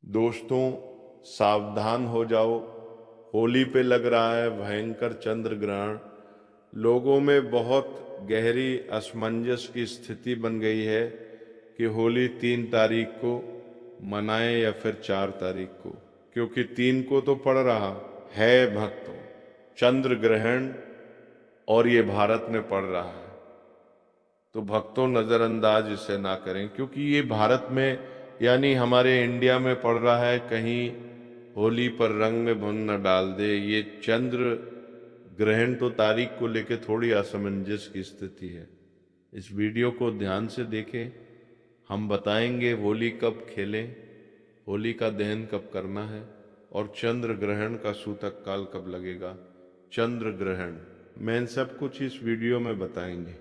दोस्तों, सावधान हो जाओ। होली पे लग रहा है भयंकर चंद्र ग्रहण। लोगों में बहुत गहरी असमंजस की स्थिति बन गई है कि होली 3 तारीख को मनाएं या फिर 4 तारीख को, क्योंकि 3 को तो पड़ रहा है भक्तों चंद्र ग्रहण, और ये भारत में पड़ रहा है। तो भक्तों नज़रअंदाज इसे ना करें, क्योंकि ये भारत में यानी हमारे इंडिया में पड़ रहा है। कहीं होली पर रंग में भंग न डाल दे। ये चंद्र ग्रहण तो तारीख को लेके थोड़ी असमंजस की स्थिति है। इस वीडियो को ध्यान से देखें। हम बताएंगे होली कब खेलें, होली का दहन कब करना है, और चंद्र ग्रहण का सूतक काल कब लगेगा। चंद्र ग्रहण मैं इन सब कुछ इस वीडियो में बताएंगे।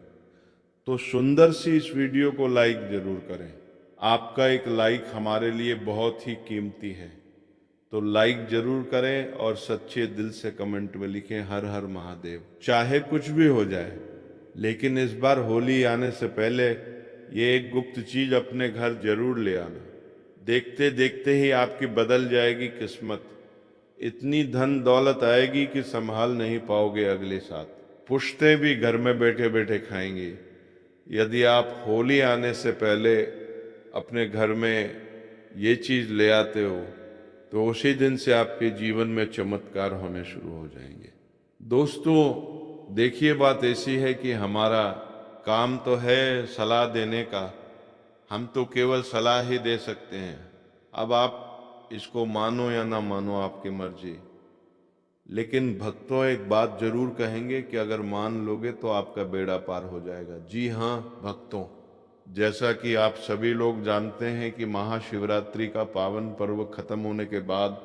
तो सुंदर सी इस वीडियो को लाइक जरूर करें। आपका एक लाइक हमारे लिए बहुत ही कीमती है। तो लाइक जरूर करें और सच्चे दिल से कमेंट में लिखें हर हर महादेव। चाहे कुछ भी हो जाए, लेकिन इस बार होली आने से पहले ये एक गुप्त चीज अपने घर जरूर ले आना। देखते देखते ही आपकी बदल जाएगी किस्मत। इतनी धन दौलत आएगी कि संभाल नहीं पाओगे अगले साल। पुश्ते भी घर में बैठे बैठे खाएंगे। यदि आप होली आने से पहले अपने घर में ये चीज़ ले आते हो, तो उसी दिन से आपके जीवन में चमत्कार होने शुरू हो जाएंगे। दोस्तों, देखिए, बात ऐसी है कि हमारा काम तो है सलाह देने का। हम तो केवल सलाह ही दे सकते हैं। अब आप इसको मानो या ना मानो, आपकी मर्जी। लेकिन भक्तों, एक बात जरूर कहेंगे कि अगर मान लोगे तो आपका बेड़ा पार हो जाएगा। जी हाँ भक्तों, जैसा कि आप सभी लोग जानते हैं कि महाशिवरात्रि का पावन पर्व खत्म होने के बाद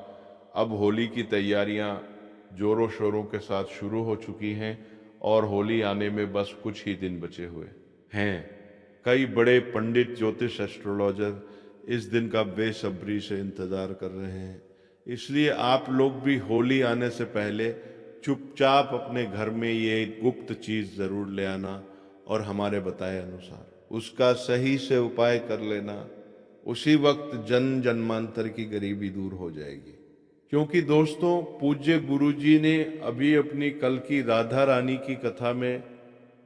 अब होली की तैयारियां जोरों शोरों के साथ शुरू हो चुकी हैं, और होली आने में बस कुछ ही दिन बचे हुए हैं। कई बड़े पंडित, ज्योतिष, एस्ट्रोलॉजर इस दिन का बेसब्री से इंतजार कर रहे हैं। इसलिए आप लोग भी होली आने से पहले चुपचाप अपने घर में ये गुप्त चीज जरूर ले आना, और हमारे बताए अनुसार उसका सही से उपाय कर लेना। उसी वक्त जन जन्मांतर की गरीबी दूर हो जाएगी। क्योंकि दोस्तों, पूज्य गुरुजी ने अभी अपनी कल की राधा रानी की कथा में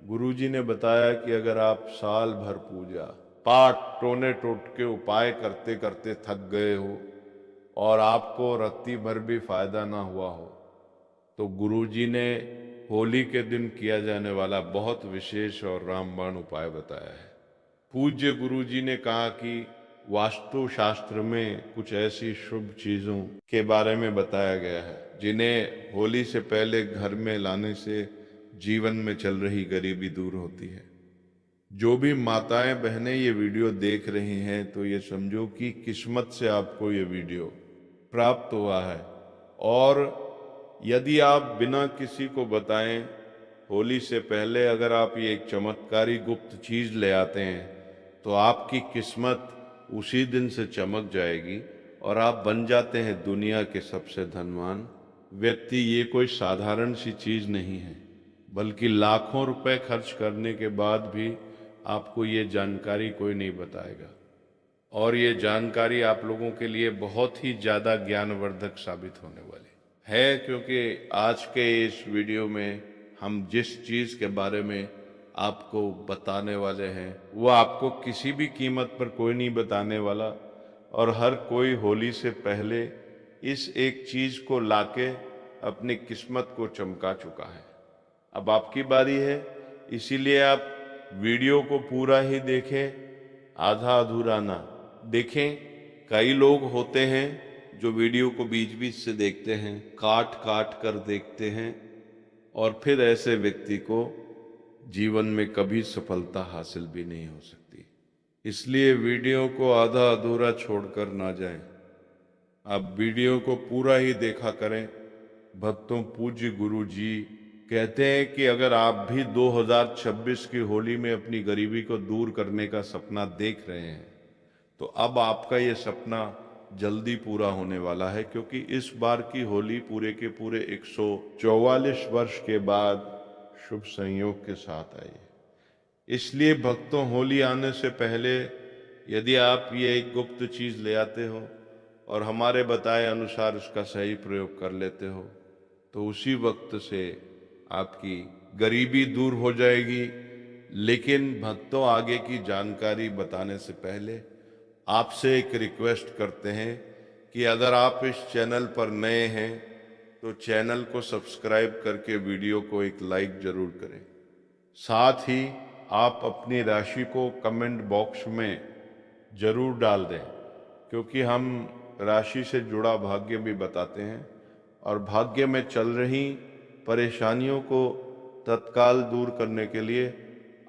गुरुजी ने बताया कि अगर आप साल भर पूजा पाठ टोने टोटके उपाय करते करते थक गए हो और आपको रत्ती भर भी फायदा ना हुआ हो, तो गुरुजी ने होली के दिन किया जाने वाला बहुत विशेष और रामबाण उपाय बताया है। पूज्य गुरुजी ने कहा कि वास्तु शास्त्र में कुछ ऐसी शुभ चीजों के बारे में बताया गया है जिन्हें होली से पहले घर में लाने से जीवन में चल रही गरीबी दूर होती है। जो भी माताएं बहनें ये वीडियो देख रही हैं, तो ये समझो कि किस्मत से आपको ये वीडियो प्राप्त हुआ है। और यदि आप बिना किसी को बताएं होली से पहले अगर आप ये एक चमत्कारी गुप्त चीज ले आते हैं, तो आपकी किस्मत उसी दिन से चमक जाएगी और आप बन जाते हैं दुनिया के सबसे धनवान व्यक्ति। ये कोई साधारण सी चीज नहीं है, बल्कि लाखों रुपए खर्च करने के बाद भी आपको ये जानकारी कोई नहीं बताएगा। और ये जानकारी आप लोगों के लिए बहुत ही ज़्यादा ज्ञानवर्धक साबित होने वाली है, क्योंकि आज के इस वीडियो में हम जिस चीज़ के बारे में आपको बताने वाले हैं, वो आपको किसी भी कीमत पर कोई नहीं बताने वाला। और हर कोई होली से पहले इस एक चीज़ को लाके अपनी किस्मत को चमका चुका है। अब आपकी बारी है, इसीलिए आप वीडियो को पूरा ही देखें, आधा अधूरा ना देखें। कई लोग होते हैं जो वीडियो को बीच बीच से देखते हैं, काट काट कर देखते हैं, और फिर ऐसे व्यक्ति को जीवन में कभी सफलता हासिल भी नहीं हो सकती। इसलिए वीडियो को आधा अधूरा छोड़कर ना जाएं। आप वीडियो को पूरा ही देखा करें। भक्तों, पूज्य गुरु जी कहते हैं कि अगर आप भी 2026 की होली में अपनी गरीबी को दूर करने का सपना देख रहे हैं, तो अब आपका ये सपना जल्दी पूरा होने वाला है, क्योंकि इस बार की होली पूरे के पूरे 144 वर्ष के बाद शुभ संयोग के साथ आई है। इसलिए भक्तों, होली आने से पहले यदि आप ये एक गुप्त चीज ले आते हो और हमारे बताए अनुसार उसका सही प्रयोग कर लेते हो तो उसी वक्त से आपकी गरीबी दूर हो जाएगी। लेकिन भक्तों, आगे की जानकारी बताने से पहले आपसे एक रिक्वेस्ट करते हैं कि अगर आप इस चैनल पर नए हैं तो चैनल को सब्सक्राइब करके वीडियो को एक लाइक जरूर करें। साथ ही आप अपनी राशि को कमेंट बॉक्स में जरूर डाल दें, क्योंकि हम राशि से जुड़ा भाग्य भी बताते हैं और भाग्य में चल रही परेशानियों को तत्काल दूर करने के लिए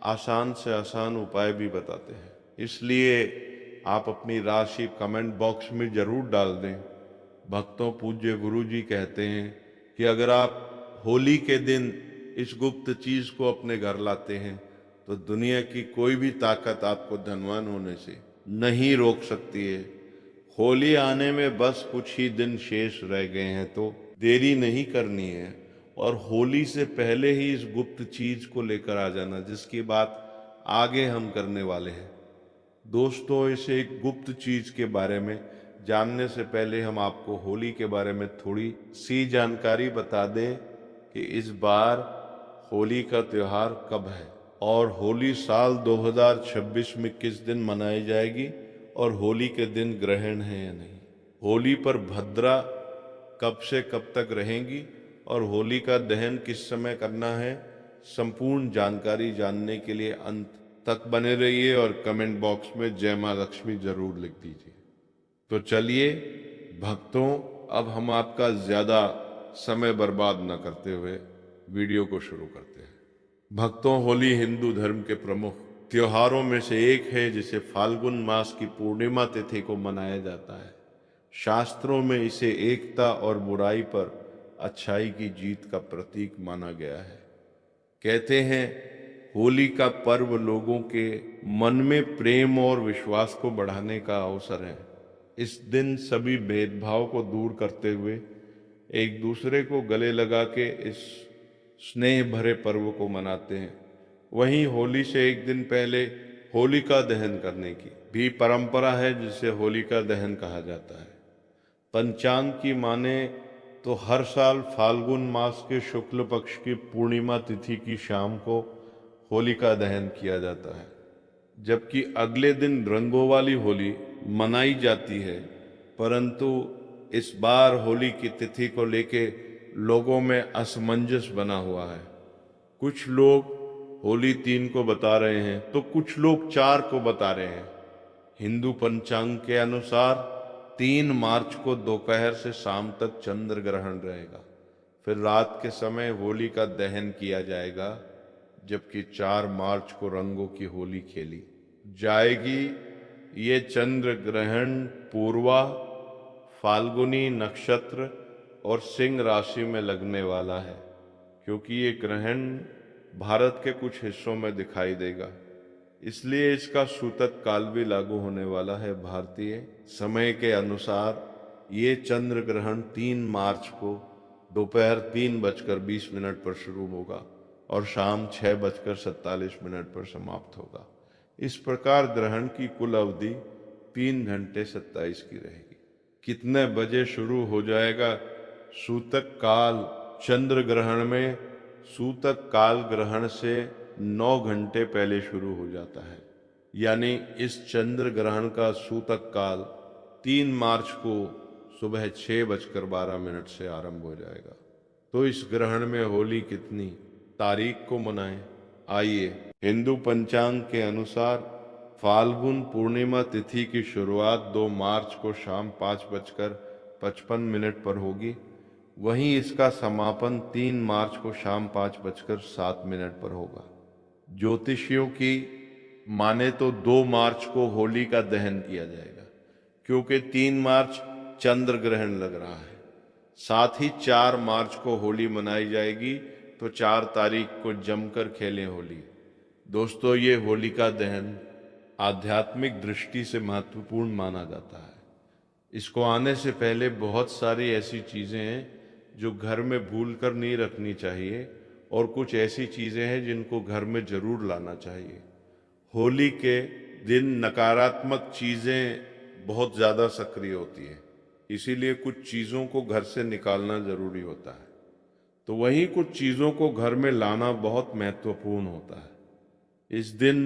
आसान से आसान उपाय भी बताते हैं। इसलिए आप अपनी राशि कमेंट बॉक्स में जरूर डाल दें। भक्तों, पूज्य गुरु जी कहते हैं कि अगर आप होली के दिन इस गुप्त चीज को अपने घर लाते हैं तो दुनिया की कोई भी ताकत आपको धनवान होने से नहीं रोक सकती है। होली आने में बस कुछ ही दिन शेष रह गए हैं, तो देरी नहीं करनी है और होली से पहले ही इस गुप्त चीज को लेकर आ जाना, जिसकी बात आगे हम करने वाले हैं। दोस्तों, इस एक गुप्त चीज के बारे में जानने से पहले हम आपको होली के बारे में थोड़ी सी जानकारी बता दें कि इस बार होली का त्योहार कब है और होली साल 2026 में किस दिन मनाई जाएगी और होली के दिन ग्रहण है या नहीं। होली पर भद्रा कब से कब तक रहेंगी और होली का दहन किस समय करना है, संपूर्ण जानकारी जानने के लिए अंत तक बने रहिए और कमेंट बॉक्स में जय मां लक्ष्मी जरूर लिख दीजिए। तो चलिए भक्तों, अब हम आपका ज्यादा समय बर्बाद न करते हुए वीडियो को शुरू करते हैं। भक्तों, होली हिंदू धर्म के प्रमुख त्योहारों में से एक है, जिसे फाल्गुन मास की पूर्णिमा तिथि को मनाया जाता है। शास्त्रों में इसे एकता और बुराई पर अच्छाई की जीत का प्रतीक माना गया है। कहते हैं, होली का पर्व लोगों के मन में प्रेम और विश्वास को बढ़ाने का अवसर है। इस दिन सभी भेदभाव को दूर करते हुए एक दूसरे को गले लगा के इस स्नेह भरे पर्व को मनाते हैं। वहीं होली से एक दिन पहले होलिका दहन करने की भी परंपरा है, जिसे होलिका दहन कहा जाता है। पंचांग की माने तो हर साल फाल्गुन मास के शुक्ल पक्ष की पूर्णिमा तिथि की शाम को होलिका दहन किया जाता है, जबकि अगले दिन रंगों वाली होली मनाई जाती है। परंतु इस बार होली की तिथि को लेके लोगों में असमंजस बना हुआ है। कुछ लोग होली 3 को बता रहे हैं तो कुछ लोग 4 को बता रहे हैं। हिंदू पंचांग के अनुसार 3 मार्च को दोपहर से शाम तक चंद्र ग्रहण रहेगा, फिर रात के समय होली का दहन किया जाएगा, जबकि 4 मार्च को रंगों की होली खेली जाएगी। ये चंद्र ग्रहण पूर्वा फाल्गुनी नक्षत्र और सिंह राशि में लगने वाला है, क्योंकि ये ग्रहण भारत के कुछ हिस्सों में दिखाई देगा, इसलिए इसका सूतक काल भी लागू होने वाला है। भारतीय समय के अनुसार ये चंद्र ग्रहण 3 मार्च को दोपहर 3:20 पर शुरू होगा और शाम 6:47 पर समाप्त होगा। इस प्रकार ग्रहण की कुल अवधि 3 घंटे 27 की रहेगी। कितने बजे शुरू हो जाएगा सूतक काल? चंद्र ग्रहण में सूतक काल ग्रहण से 9 घंटे पहले शुरू हो जाता है, यानी इस चंद्र ग्रहण का सूतक काल 3 मार्च को सुबह 6:12 से आरंभ हो जाएगा। तो इस ग्रहण में होली कितनी तारीख को मनाएं? आइए, हिंदू पंचांग के अनुसार फाल्गुन पूर्णिमा तिथि की शुरुआत 2 मार्च को शाम 5:55 पर होगी। वहीं इसका समापन 3 मार्च को शाम 5:07 पर होगा। ज्योतिषियों की माने तो 2 मार्च को होली का दहन किया जाएगा, क्योंकि 3 मार्च चंद्र ग्रहण लग रहा है। साथ ही 4 मार्च को होली मनाई जाएगी, तो 4 तारीख को जमकर खेलें होली। दोस्तों, ये होलिका दहन आध्यात्मिक दृष्टि से महत्वपूर्ण माना जाता है। इसको आने से पहले बहुत सारी ऐसी चीज़ें हैं जो घर में भूल कर नहीं रखनी चाहिए, और कुछ ऐसी चीज़ें हैं जिनको घर में जरूर लाना चाहिए। होली के दिन नकारात्मक चीज़ें बहुत ज़्यादा सक्रिय होती हैं, इसीलिए कुछ चीज़ों को घर से निकालना ज़रूरी होता है। तो वहीं कुछ चीज़ों को घर में लाना बहुत महत्वपूर्ण होता है। इस दिन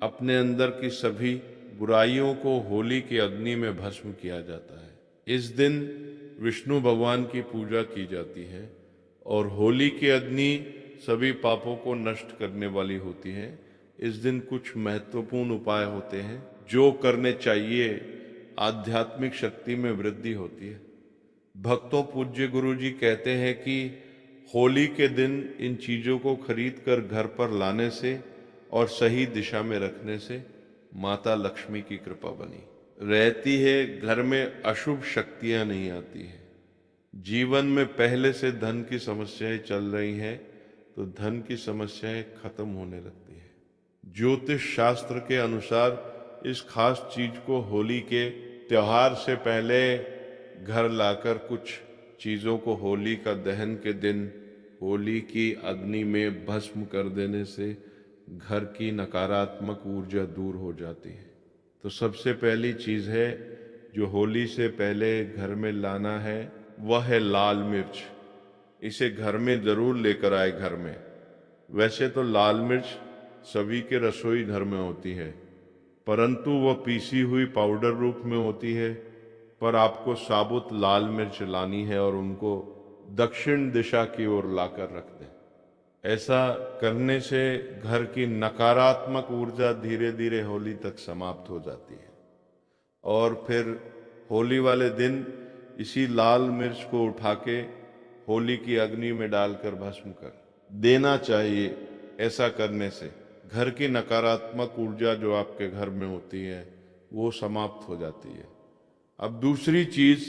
अपने अंदर की सभी बुराइयों को होली की अग्नि में भस्म किया जाता है। इस दिन विष्णु भगवान की पूजा की जाती है और होली की अग्नि सभी पापों को नष्ट करने वाली होती है। इस दिन कुछ महत्वपूर्ण उपाय होते हैं जो करने चाहिए, आध्यात्मिक शक्ति में वृद्धि होती है। भक्तों, पूज्य गुरु जी कहते हैं कि होली के दिन इन चीज़ों को खरीद कर घर पर लाने से और सही दिशा में रखने से माता लक्ष्मी की कृपा बनी रहती है, घर में अशुभ शक्तियां नहीं आती है। जीवन में पहले से धन की समस्याएं चल रही हैं तो धन की समस्याएं खत्म होने लगती है। ज्योतिष शास्त्र के अनुसार इस खास चीज को होली के त्योहार से पहले घर लाकर कुछ चीजों को होली का दहन के दिन होली की अग्नि में भस्म कर देने से घर की नकारात्मक ऊर्जा दूर हो जाती है। तो सबसे पहली चीज है जो होली से पहले घर में लाना है वह है लाल मिर्च। इसे घर में जरूर लेकर आए। घर में वैसे तो लाल मिर्च सभी के रसोई घर में होती है, परंतु वह पीसी हुई पाउडर रूप में होती है। पर आपको साबुत लाल मिर्च लानी है और उनको दक्षिण दिशा की ओर लाकर रख दें। ऐसा करने से घर की नकारात्मक ऊर्जा धीरे धीरे होली तक समाप्त हो जाती है और फिर होली वाले दिन इसी लाल मिर्च को उठा के होली की अग्नि में डालकर भस्म कर देना चाहिए। ऐसा करने से घर की नकारात्मक ऊर्जा जो आपके घर में होती है वो समाप्त हो जाती है। अब दूसरी चीज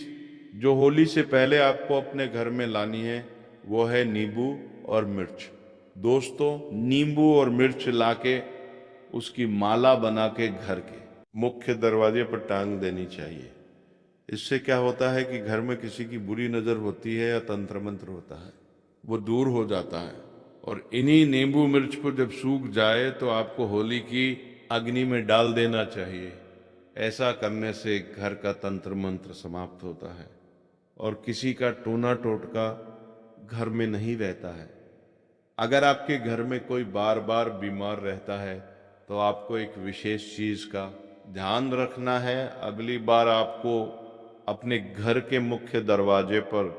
जो होली से पहले आपको अपने घर में लानी है वो है नींबू और मिर्च। दोस्तों, नींबू और मिर्च लाके उसकी माला बना के घर के मुख्य दरवाजे पर टांग देनी चाहिए। इससे क्या होता है कि घर में किसी की बुरी नजर होती है या तंत्र मंत्र होता है वो दूर हो जाता है। और इन्हीं नींबू मिर्च को जब सूख जाए तो आपको होली की अग्नि में डाल देना चाहिए। ऐसा करने से घर का तंत्र मंत्र समाप्त होता है और किसी का टोना टोटका घर में नहीं रहता है। अगर आपके घर में कोई बार बार बीमार रहता है तो आपको एक विशेष चीज का ध्यान रखना है। अगली बार आपको अपने घर के मुख्य दरवाजे पर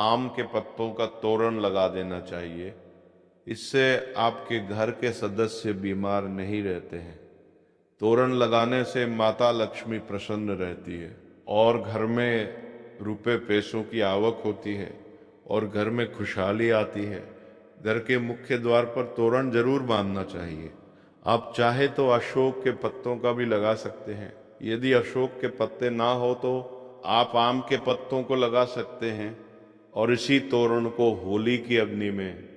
आम के पत्तों का तोरण लगा देना चाहिए। इससे आपके घर के सदस्य बीमार नहीं रहते हैं। तोरण लगाने से माता लक्ष्मी प्रसन्न रहती है और घर में रुपए पैसों की आवक होती है और घर में खुशहाली आती है। घर के मुख्य द्वार पर तोरण जरूर बांधना चाहिए। आप चाहे तो अशोक के पत्तों का भी लगा सकते हैं। यदि अशोक के पत्ते ना हो तो आप आम के पत्तों को लगा सकते हैं और इसी तोरण को होली की अग्नि में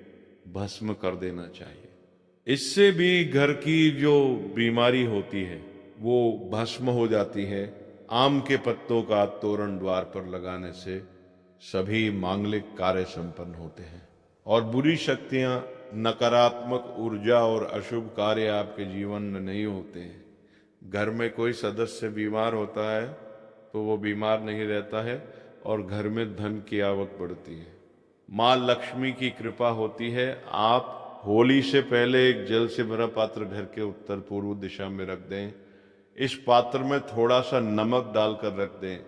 भस्म कर देना चाहिए। इससे भी घर की जो बीमारी होती है वो भस्म हो जाती है। आम के पत्तों का तोरण द्वार पर लगाने से सभी मांगलिक कार्य संपन्न होते हैं और बुरी शक्तियां, नकारात्मक ऊर्जा और अशुभ कार्य आपके जीवन में नहीं होते हैं। घर में कोई सदस्य बीमार होता है तो वो बीमार नहीं रहता है और घर में धन की आवक बढ़ती है। माँ लक्ष्मी की कृपा होती है। आप होली से पहले एक जल से भरा पात्र घर के उत्तर पूर्व दिशा में रख दें। इस पात्र में थोड़ा सा नमक डालकर रख दें।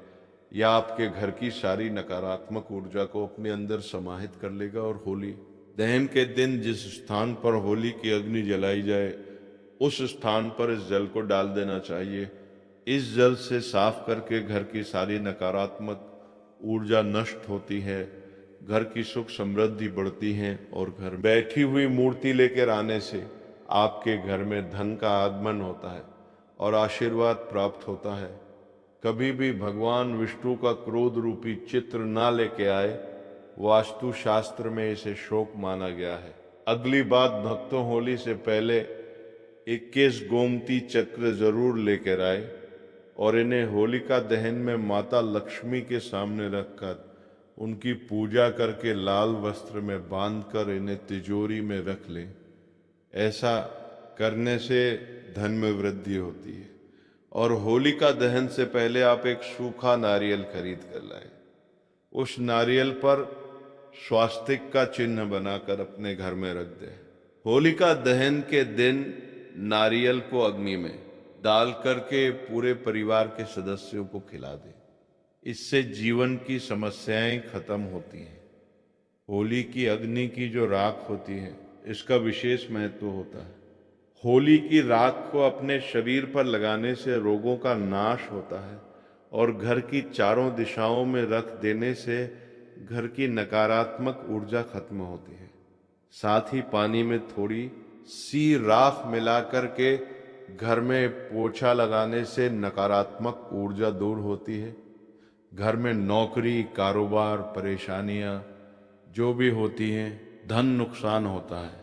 यह आपके घर की सारी नकारात्मक ऊर्जा को अपने अंदर समाहित कर लेगा और होली दहन के दिन जिस स्थान पर होली की अग्नि जलाई जाए उस स्थान पर इस जल को डाल देना चाहिए। इस जल से साफ करके घर की सारी नकारात्मक ऊर्जा नष्ट होती है, घर की सुख समृद्धि बढ़ती है और घर बैठी हुई मूर्ति लेकर आने से आपके घर में धन का आगमन होता है और आशीर्वाद प्राप्त होता है। कभी भी भगवान विष्णु का क्रोध रूपी चित्र ना लेके आए, वास्तु शास्त्र में इसे शोक माना गया है। अगली बात, भक्तों होली से पहले 21 गोमती चक्र जरूर लेकर आए और इन्हें होलिका दहन में माता लक्ष्मी के सामने रखकर उनकी पूजा करके लाल वस्त्र में बांधकर इन्हें तिजोरी में रख लें। ऐसा करने से धन में वृद्धि होती है और होलिका दहन से पहले आप एक सूखा नारियल खरीद कर लाए। उस नारियल पर स्वास्तिक का चिन्ह बनाकर अपने घर में रख दें। होलिका दहन के दिन नारियल को अग्नि में डाल करके पूरे परिवार के सदस्यों को खिला दें। इससे जीवन की समस्याएं खत्म होती हैं। होली की अग्नि की जो राख होती है, इसका विशेष महत्व होता है। होली की राख को अपने शरीर पर लगाने से रोगों का नाश होता है और घर की चारों दिशाओं में रख देने से घर की नकारात्मक ऊर्जा खत्म होती है। साथ ही पानी में थोड़ी सी राख मिला करके घर में पोछा लगाने से नकारात्मक ऊर्जा दूर होती है। घर में नौकरी, कारोबार, परेशानियां जो भी होती हैं, धन नुकसान होता है,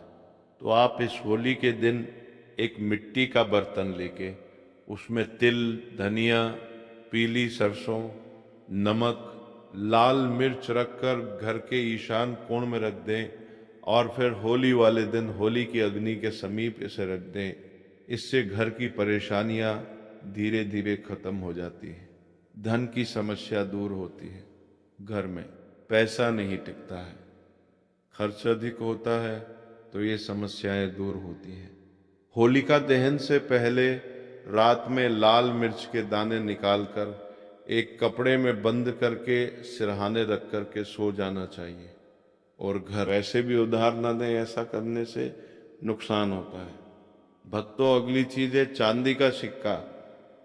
तो आप इस होली के दिन एक मिट्टी का बर्तन लेके उसमें तिल, धनिया, पीली सरसों, नमक, लाल मिर्च रखकर घर के ईशान कोण में रख दें और फिर होली वाले दिन होली की अग्नि के समीप इसे रख दें। इससे घर की परेशानियां धीरे धीरे खत्म हो जाती है, धन की समस्या दूर होती है, घर में पैसा नहीं टिकता है, खर्च अधिक होता है, तो ये समस्याएं दूर होती हैं। होलिका दहन से पहले रात में लाल मिर्च के दाने निकालकर एक कपड़े में बंद करके सिरहाने रख करके सो जाना चाहिए। और घर ऐसे भी उधार न दें, ऐसा करने से नुकसान होता है। भक्तों, अगली चीज है चांदी का सिक्का।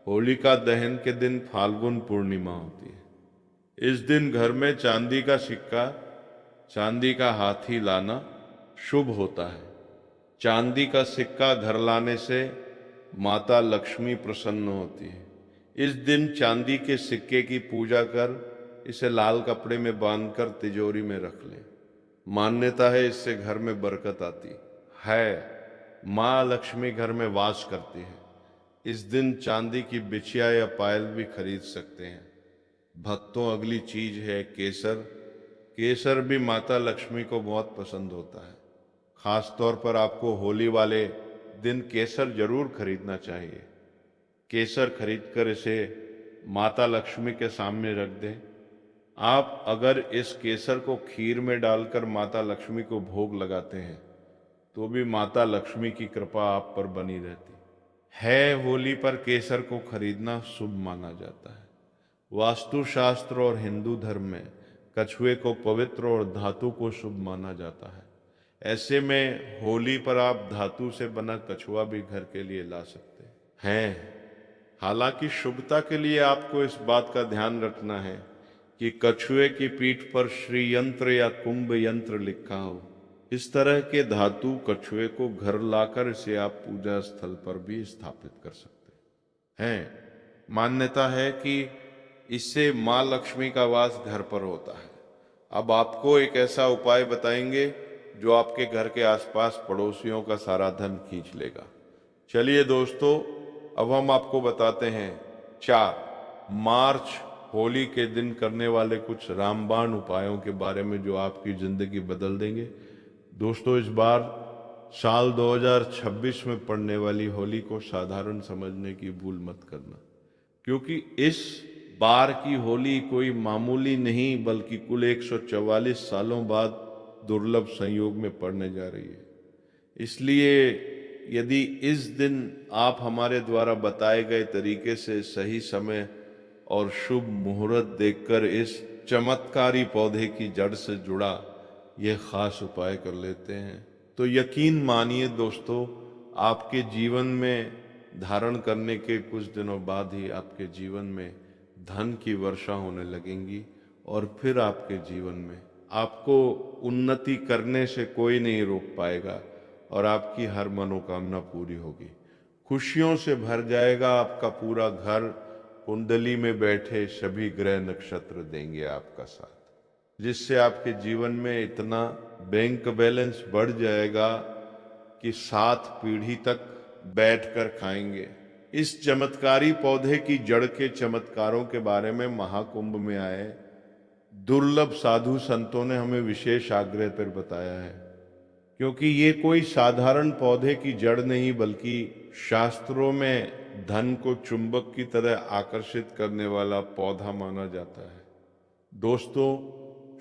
होलिका दहन के दिन फाल्गुन पूर्णिमा होती है। इस दिन घर में चांदी का सिक्का, चांदी का हाथी लाना शुभ होता है। चांदी का सिक्का घर लाने से माता लक्ष्मी प्रसन्न होती है। इस दिन चांदी के सिक्के की पूजा कर इसे लाल कपड़े में बांधकर तिजोरी में रख लें। मान्यता है इससे घर में बरकत आती है। माँ लक्ष्मी घर में वास करती है। इस दिन चांदी की बिछिया या पायल भी खरीद सकते हैं। भक्तों, अगली चीज है केसर। केसर भी माता लक्ष्मी को बहुत पसंद होता है। खास तौर पर आपको होली वाले दिन केसर जरूर खरीदना चाहिए। केसर खरीदकर इसे माता लक्ष्मी के सामने रख दें। आप अगर इस केसर को खीर में डालकर माता लक्ष्मी को भोग लगाते हैं तो भी माता लक्ष्मी की कृपा आप पर बनी रहती है। होली पर केसर को खरीदना शुभ माना जाता है। वास्तुशास्त्र और हिंदू धर्म में कछुए को पवित्र और धातु को शुभ माना जाता है। ऐसे में होली पर आप धातु से बना कछुआ भी घर के लिए ला सकते हैं। हालांकि शुभता के लिए आपको इस बात का ध्यान रखना है कि कछुए की पीठ पर श्री यंत्र या कुंभ यंत्र लिखा हो। इस तरह के धातु कछुए को घर लाकर इसे आप पूजा स्थल पर भी स्थापित कर सकते हैं। मान्यता है कि इससे माँ लक्ष्मी का वास घर पर होता है। अब आपको एक ऐसा उपाय बताएंगे जो आपके घर के आसपास पड़ोसियों का सारा धन खींच लेगा। चलिए दोस्तों, अब हम आपको बताते हैं 4 मार्च होली के दिन करने वाले कुछ रामबाण उपायों के बारे में जो आपकी जिंदगी बदल देंगे। दोस्तों, इस बार साल 2026 में पड़ने वाली होली को साधारण समझने की भूल मत करना, क्योंकि इस बार की होली कोई मामूली नहीं बल्कि कुल 144 सालों बाद दुर्लभ संयोग में पड़ने जा रही है। इसलिए यदि इस दिन आप हमारे द्वारा बताए गए तरीके से सही समय और शुभ मुहूर्त देखकर इस चमत्कारी पौधे की जड़ से जुड़ा यह खास उपाय कर लेते हैं तो यकीन मानिए दोस्तों, आपके जीवन में धारण करने के कुछ दिनों बाद ही आपके जीवन में धन की वर्षा होने लगेंगी और फिर आपके जीवन में आपको उन्नति करने से कोई नहीं रोक पाएगा और आपकी हर मनोकामना पूरी होगी। खुशियों से भर जाएगा आपका पूरा घर। कुंडली में बैठे सभी ग्रह नक्षत्र देंगे आपका साथ, जिससे आपके जीवन में इतना बैंक बैलेंस बढ़ जाएगा कि 7 पीढ़ी तक बैठकर खाएंगे। इस चमत्कारी पौधे की जड़ के चमत्कारों के बारे में महाकुंभ में आए दुर्लभ साधु संतों ने हमें विशेष आग्रह पर बताया है, क्योंकि ये कोई साधारण पौधे की जड़ नहीं बल्कि शास्त्रों में धन को चुंबक की तरह आकर्षित करने वाला पौधा माना जाता है। दोस्तों,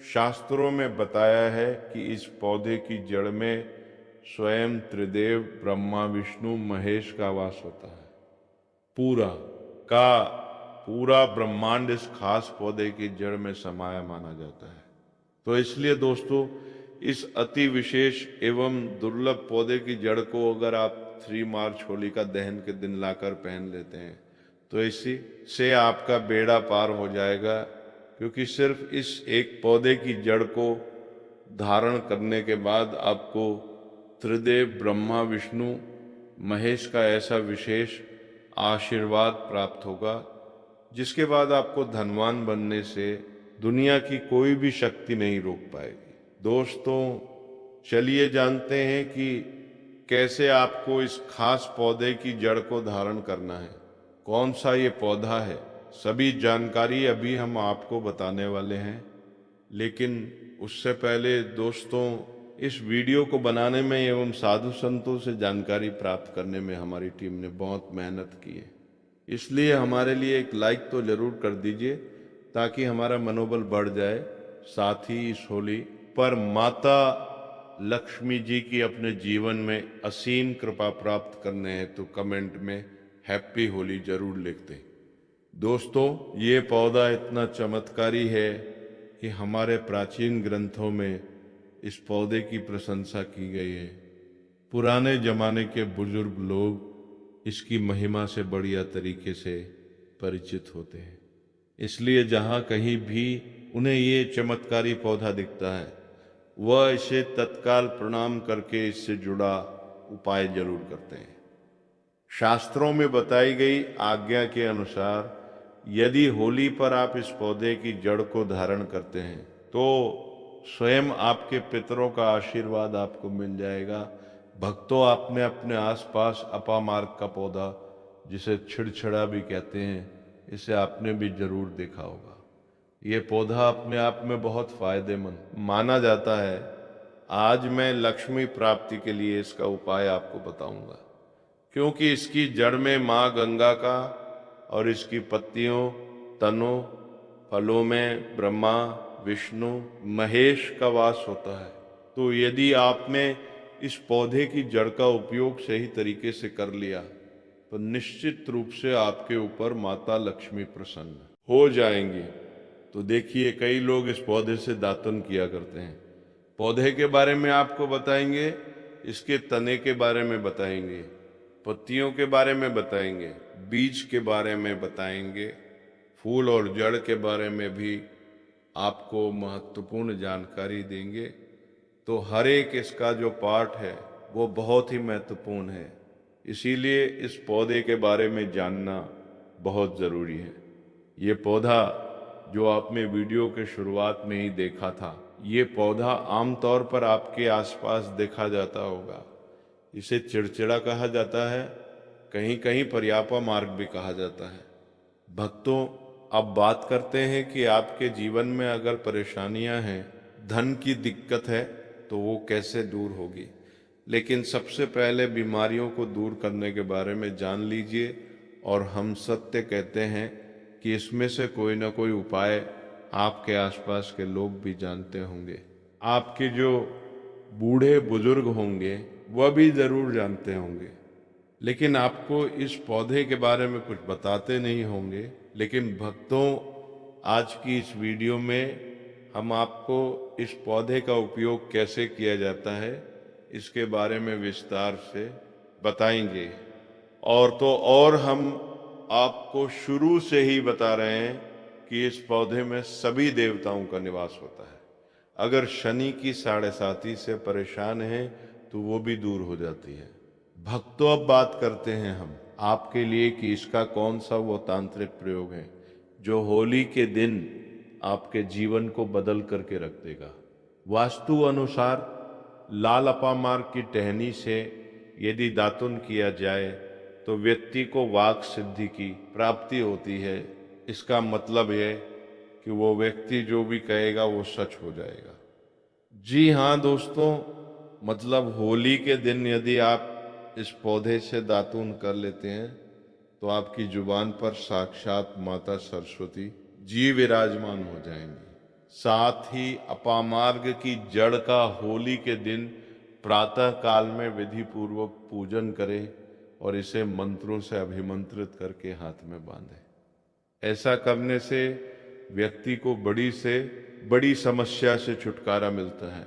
शास्त्रों में बताया है कि इस पौधे की जड़ में स्वयं त्रिदेव ब्रह्मा विष्णु महेश का वास होता है। पूरा का पूरा ब्रह्मांड इस खास पौधे की जड़ में समाया माना जाता है। तो इसलिए दोस्तों, इस अति विशेष एवं दुर्लभ पौधे की जड़ को अगर आप 3 मार्च होलिका दहन के दिन लाकर पहन लेते हैं तो इसी से आपका बेड़ा पार हो जाएगा, क्योंकि सिर्फ इस एक पौधे की जड़ को धारण करने के बाद आपको त्रिदेव ब्रह्मा विष्णु महेश का ऐसा विशेष आशीर्वाद प्राप्त होगा, जिसके बाद आपको धनवान बनने से दुनिया की कोई भी शक्ति नहीं रोक पाएगी। दोस्तों, चलिए जानते हैं कि कैसे आपको इस खास पौधे की जड़ को धारण करना है, कौन सा ये पौधा है। सभी जानकारी अभी हम आपको बताने वाले हैं, लेकिन उससे पहले दोस्तों, इस वीडियो को बनाने में एवं साधु संतों से जानकारी प्राप्त करने में हमारी टीम ने बहुत मेहनत की है। इसलिए हमारे लिए एक लाइक तो जरूर कर दीजिए ताकि हमारा मनोबल बढ़ जाए। साथ ही इस होली पर माता लक्ष्मी जी की अपने जीवन में असीम कृपा प्राप्त करने हैं तो कमेंट में हैप्पी होली जरूर लिखते हैं। दोस्तों, ये पौधा इतना चमत्कारी है कि हमारे प्राचीन ग्रंथों में इस पौधे की प्रशंसा की गई है। पुराने जमाने के बुजुर्ग लोग इसकी महिमा से बढ़िया तरीके से परिचित होते हैं। इसलिए जहाँ कहीं भी उन्हें ये चमत्कारी पौधा दिखता है, वह इसे तत्काल प्रणाम करके इससे जुड़ा उपाय जरूर करते हैं। शास्त्रों में बताई गई आज्ञा के अनुसार यदि होली पर आप इस पौधे की जड़ को धारण करते हैं तो स्वयं आपके पितरों का आशीर्वाद आपको मिल जाएगा। भक्तों, आपने अपने आसपास अपामार्ग का पौधा, जिसे छिड़छिड़ा भी कहते हैं, इसे आपने भी जरूर देखा होगा। ये पौधा अपने आप में बहुत फायदेमंद माना जाता है। आज मैं लक्ष्मी प्राप्ति के लिए इसका उपाय आपको बताऊंगा, क्योंकि इसकी जड़ में माँ गंगा का और इसकी पत्तियों, तनों, फलों में ब्रह्मा विष्णु महेश का वास होता है। तो यदि आपने इस पौधे की जड़ का उपयोग सही तरीके से कर लिया तो निश्चित रूप से आपके ऊपर माता लक्ष्मी प्रसन्न हो जाएंगी। तो देखिए, कई लोग इस पौधे से दातुन किया करते हैं। पौधे के बारे में आपको बताएंगे, इसके तने के बारे में बताएंगे, पत्तियों के बारे में बताएंगे, बीज के बारे में बताएंगे, फूल और जड़ के बारे में भी आपको महत्वपूर्ण जानकारी देंगे। तो हर एक इसका जो पार्ट है वो बहुत ही महत्वपूर्ण है, इसीलिए इस पौधे के बारे में जानना बहुत ज़रूरी है। ये पौधा जो आपने वीडियो के शुरुआत में ही देखा था, ये पौधा आमतौर पर आपके आसपास देखा जाता होगा। इसे चिड़चिड़ा कहा जाता है, कहीं कहीं पर्यापा मार्ग भी कहा जाता है। भक्तों, अब बात करते हैं कि आपके जीवन में अगर परेशानियां हैं, धन की दिक्कत है, तो वो कैसे दूर होगी। लेकिन सबसे पहले बीमारियों को दूर करने के बारे में जान लीजिए, और हम सत्य कहते हैं कि इसमें से कोई ना कोई उपाय आपके आसपास के लोग भी जानते होंगे। आपके जो बूढ़े बुजुर्ग होंगे वह भी ज़रूर जानते होंगे, लेकिन आपको इस पौधे के बारे में कुछ बताते नहीं होंगे। लेकिन भक्तों, आज की इस वीडियो में हम आपको इस पौधे का उपयोग कैसे किया जाता है इसके बारे में विस्तार से बताएंगे। और हम आपको शुरू से ही बता रहे हैं कि इस पौधे में सभी देवताओं का निवास होता है। अगर शनि की 7.5 से परेशान हैं तो वो भी दूर हो जाती है। भक्तों, अब बात करते हैं हम आपके लिए कि इसका कौन सा वो तांत्रिक प्रयोग है जो होली के दिन आपके जीवन को बदल करके रख देगा। वास्तु अनुसार लाल अपामार्ग की टहनी से यदि दातुन किया जाए तो व्यक्ति को वाक सिद्धि की प्राप्ति होती है। इसका मतलब है कि वो व्यक्ति जो भी कहेगा वो सच हो जाएगा। जी हाँ दोस्तों, मतलब होली के दिन यदि आप इस पौधे से दातून कर लेते हैं तो आपकी जुबान पर साक्षात माता सरस्वती जी विराजमान हो जाएंगी। साथ ही अपामार्ग की जड़ का होली के दिन प्रातः काल में विधि पूर्वक पूजन करें और इसे मंत्रों से अभिमंत्रित करके हाथ में बांधें। ऐसा करने से व्यक्ति को बड़ी से बड़ी समस्या से छुटकारा मिलता है।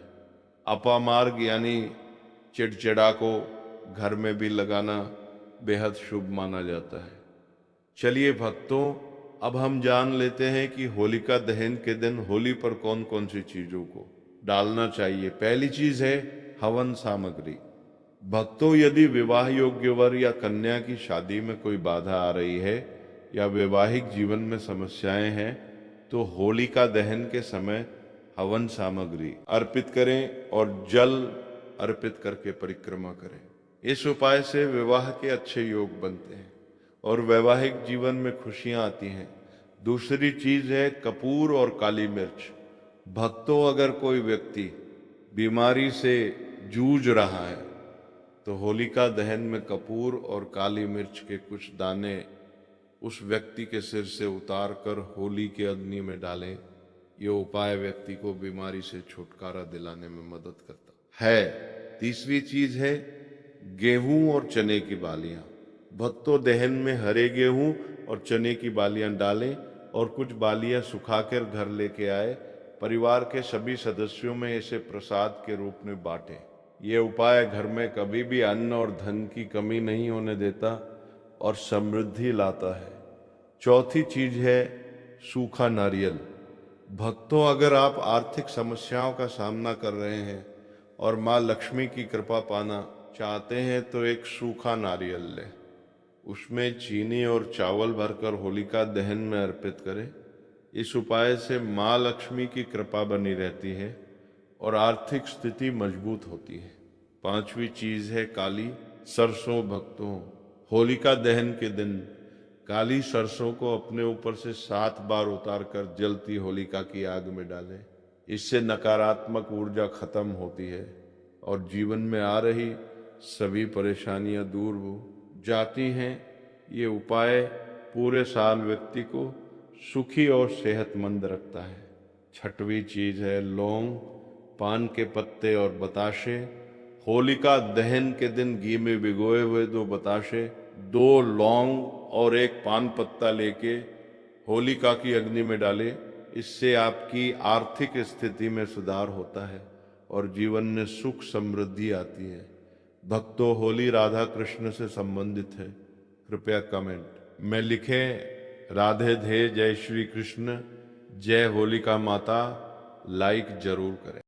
अपामार्ग यानी चिड़चिड़ा को घर में भी लगाना बेहद शुभ माना जाता है। चलिए भक्तों, अब हम जान लेते हैं कि होलिका दहन के दिन होली पर कौन कौन सी चीजों को डालना चाहिए। पहली चीज है हवन सामग्री। भक्तों, यदि विवाह योग्य वर या कन्या की शादी में कोई बाधा आ रही है या वैवाहिक जीवन में समस्याएं हैं, तो होलिका दहन के समय हवन सामग्री अर्पित करें और जल अर्पित करके परिक्रमा करें। इस उपाय से विवाह के अच्छे योग बनते हैं और वैवाहिक जीवन में खुशियां आती हैं। दूसरी चीज है कपूर और काली मिर्च। भक्तों, अगर कोई व्यक्ति बीमारी से जूझ रहा है तो होलिका दहन में कपूर और काली मिर्च के कुछ दाने उस व्यक्ति के सिर से उतार कर होली के अग्नि में डालें। ये उपाय व्यक्ति को बीमारी से छुटकारा दिलाने में मदद करता है। तीसरी चीज है गेहूं और चने की बालियां। भक्तों, दहन में हरे गेहूं और चने की बालियां डालें और कुछ बालियां सुखाकर घर लेके आए। परिवार के सभी सदस्यों में इसे प्रसाद के रूप में बांटें। ये उपाय घर में कभी भी अन्न और धन की कमी नहीं होने देता और समृद्धि लाता है। चौथी चीज है सूखा नारियल। भक्तों, अगर आप आर्थिक समस्याओं का सामना कर रहे हैं और माँ लक्ष्मी की कृपा पाना चाहते हैं तो एक सूखा नारियल लें, उसमें चीनी और चावल भरकर होलिका दहन में अर्पित करें। इस उपाय से माँ लक्ष्मी की कृपा बनी रहती है और आर्थिक स्थिति मजबूत होती है। पांचवी चीज है काली सरसों। भक्तों, होलिका दहन के दिन काली सरसों को अपने ऊपर से 7 बार उतार कर जलती होलिका की आग में डालें। इससे नकारात्मक ऊर्जा खत्म होती है और जीवन में आ रही सभी परेशानियां दूर हो जाती हैं। ये उपाय पूरे साल व्यक्ति को सुखी और सेहतमंद रखता है। छठवीं चीज है लौंग, पान के पत्ते और बताशे। होलिका दहन के दिन घी में भिगोए हुए 2 बताशे, 2 लौंग और 1 पान पत्ता लेके होलिका की अग्नि में डालें। इससे आपकी आर्थिक स्थिति में सुधार होता है और जीवन में सुख समृद्धि आती है। भक्तों, होली राधा कृष्ण से संबंधित है। कृपया कमेंट में लिखें राधे धे जय श्री कृष्ण, जय होलिका माता। लाइक जरूर करें।